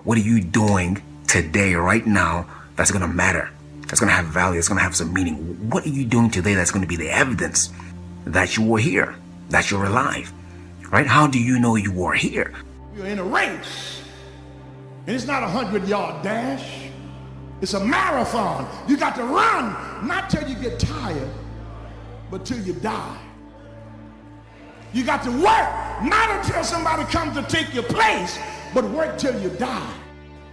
What are you doing today, right now, that's going to matter? That's going to have value. That's going to have some meaning. What are you doing today that's going to be the evidence that you were here, that you're alive, right? How do you know you are here? You're in a race, and it's not a 100-yard dash. It's a marathon. You got to run, not till you get tired, but till you die. You got to work, not until somebody comes to take your place, but work till you die.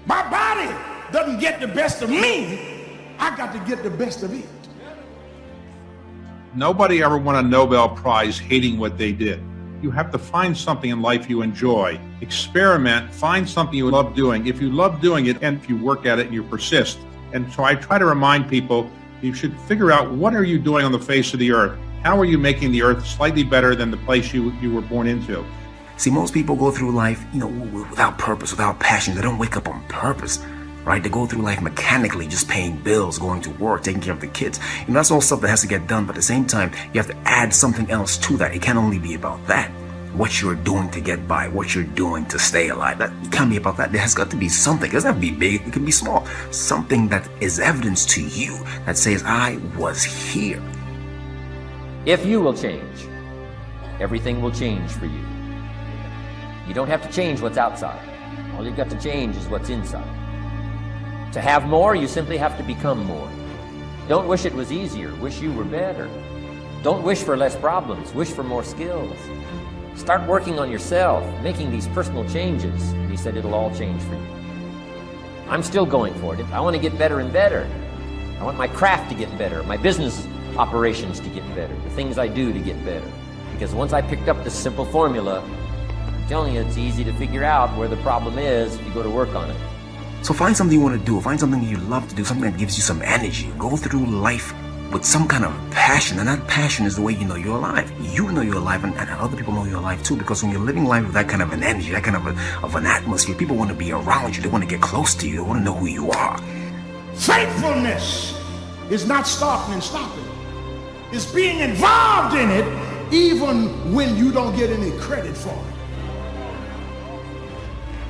My body doesn't get the best of me. I got to get the best of it. Nobody ever won a Nobel Prize hating what they did. You have to find something in life you enjoy. Experiment, find something you love doing. If you love doing it and if you work at it and you persist. And so I try to remind people, you should figure out, what are you doing on the face of the earth? How are you making the earth slightly better than the place you were born into? See, most people go through life, without purpose, without passion. They don't wake up on purpose, right? They go through life mechanically, just paying bills, going to work, taking care of the kids. That's all stuff that has to get done. But at the same time, you have to add something else to that. It can't only be about that. What you're doing to get by, what you're doing to stay alive. That can't be about that. There has got to be something. It doesn't have to be big. It can be small. Something that is evidence to you that says, I was here. If you will change, everything will change for you. You don't have to change what's outside. All you've got to change is what's inside. To have more, you simply have to become more. Don't wish it was easier. Wish you were better. Don't wish for less problems. Wish for more skills. Start working on yourself, making these personal changes, and he said it'll all change for you. I'm still going for it. I want to get better and better. I want my craft to get better, my business operations to get better, the things I do to get better. Because once I picked up this simple formula, I'm telling you, it's easy to figure out where the problem is if you go to work on it. So find something you want to do, find something you love to do, something that gives you some energy. Go through life with some kind of passion, and that passion is the way you know you're alive. You know you're alive, and other people know you're alive too, because when you're living life with that kind of an energy, that kind of an atmosphere, people want to be around you, they want to get close to you, they want to know who you are. Faithfulness is not starting and stopping. It's being involved in it even when you don't get any credit for it.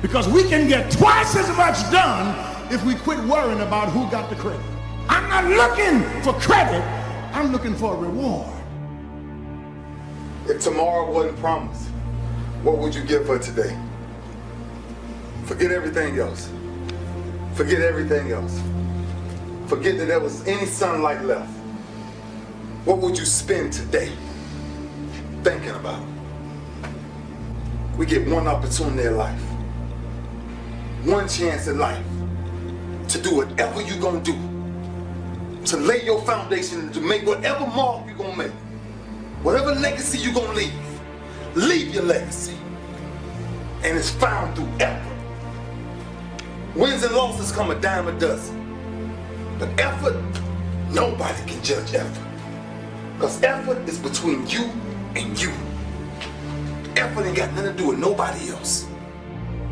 Because we can get twice as much done if we quit worrying about who got the credit. I'm not looking for credit, I'm looking for a reward. If tomorrow wasn't promised, what would you give for today? Forget everything else. Forget everything else. Forget that there was any sunlight left. What would you spend today thinking about? We get one opportunity in life, one chance in life to do whatever you're gonna do, to lay your foundation, to make whatever mark you're gonna make, whatever legacy you're gonna leave your legacy. And it's found through effort. Wins and losses come a dime a dozen. But effort, nobody can judge effort. Because effort is between you and you. Effort ain't got nothing to do with nobody else.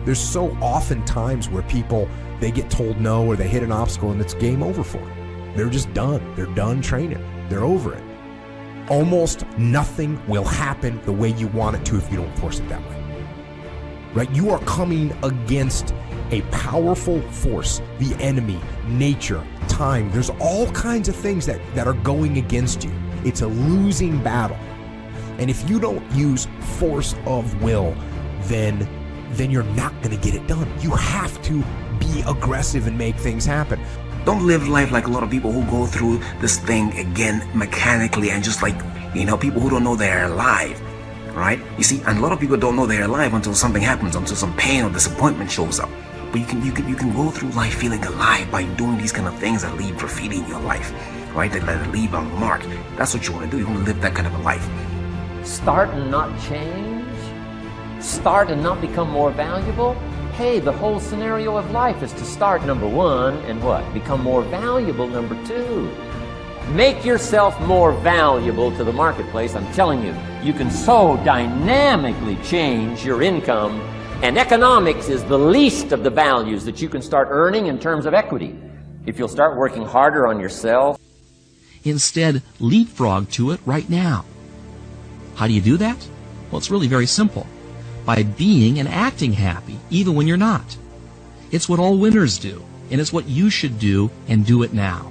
There's so often times where people, they get told no or they hit an obstacle and it's game over for them. They're just done. They're done training. They're over it. Almost nothing will happen the way you want it to if you don't force it that way. Right? You are coming against a powerful force, the enemy, nature, time. There's all kinds of things that are going against you. It's a losing battle. And if you don't use force of will, then you're not going to get it done. You have to be aggressive and make things happen. Don't live life like a lot of people who go through this thing again mechanically and just like, people who don't know they're alive, right? You see, and a lot of people don't know they're alive until something happens, until some pain or disappointment shows up. But you can go through life feeling alive by doing these kind of things that leave graffiti in your life, right? That leave a mark. That's what you want to do. You want to live that kind of a life. Start and not change? Start and not become more valuable? Hey, the whole scenario of life is to start, number one, and what? Become more valuable, number two. Make yourself more valuable to the marketplace. I'm telling you, you can so dynamically change your income, and economics is the least of the values that you can start earning in terms of equity. If you'll start working harder on yourself. Instead, leapfrog to it right now. How do you do that? Well, it's really very simple. By being and acting happy, even when you're not. It's what all winners do, and it's what you should do, and do it now.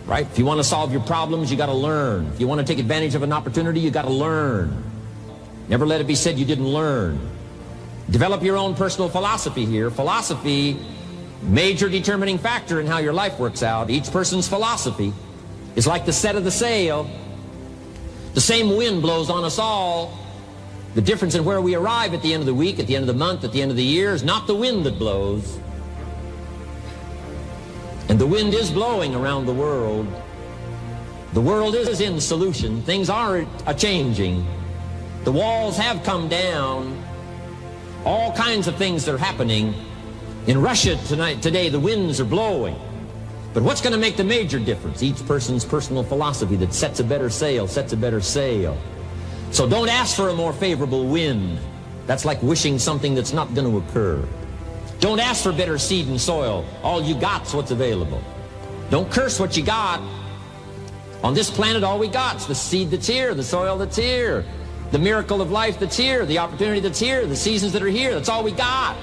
Right? If you want to solve your problems, you got to learn. If you want to take advantage of an opportunity, you got to learn. Never let it be said you didn't learn. Develop your own personal philosophy here. Philosophy, major determining factor in how your life works out. Each person's philosophy is like the set of the sail. The same wind blows on us all. The difference in where we arrive at the end of the week, at the end of the month, at the end of the year is not the wind that blows. And the wind is blowing around the world. The world is in solution. Things are a-changing. The walls have come down. All kinds of things are happening. In Russia today, the winds are blowing. But what's going to make the major difference? Each person's personal philosophy that sets a better sail, sets a better sail. So don't ask for a more favorable wind. That's like wishing something that's not going to occur. Don't ask for better seed and soil. All you got's what's available. Don't curse what you got. On this planet, all we got's the seed that's here, the soil that's here, the miracle of life that's here, the opportunity that's here, the seasons that are here. That's all we got.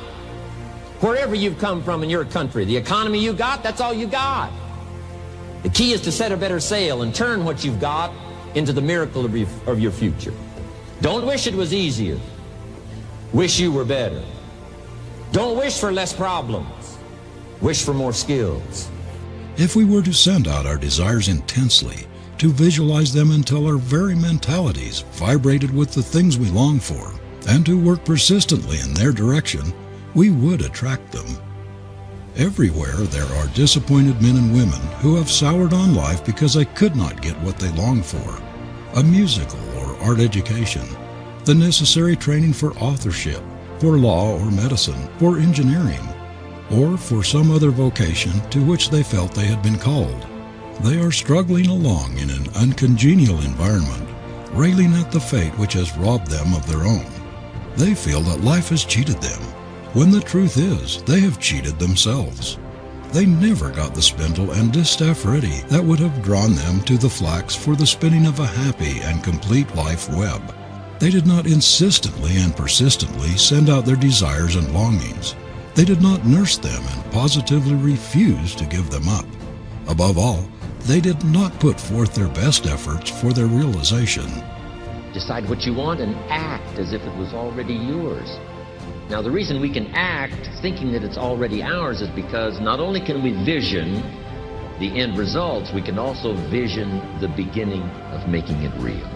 Wherever you've come from in your country, the economy you got, that's all you got. The key is to set a better sail and turn what you've got into the miracle of your future. Don't wish it was easier. Wish you were better. Don't wish for less problems. Wish for more skills. If we were to send out our desires intensely, to visualize them until our very mentalities vibrated with the things we long for, and to work persistently in their direction, we would attract them. Everywhere there are disappointed men and women who have soured on life because they could not get what they longed for: a musical or art education, the necessary training for authorship, for law or medicine, for engineering, or for some other vocation to which they felt they had been called. They are struggling along in an uncongenial environment, railing at the fate which has robbed them of their own. They feel that life has cheated them, when the truth is they have cheated themselves. They never got the spindle and distaff ready that would have drawn them to the flax for the spinning of a happy and complete life web. They did not insistently and persistently send out their desires and longings. They did not nurse them and positively refuse to give them up. Above all, they did not put forth their best efforts for their realization. Decide what you want and act as if it was already yours. Now, the reason we can act thinking that it's already ours is because not only can we vision the end results, we can also vision the beginning of making it real.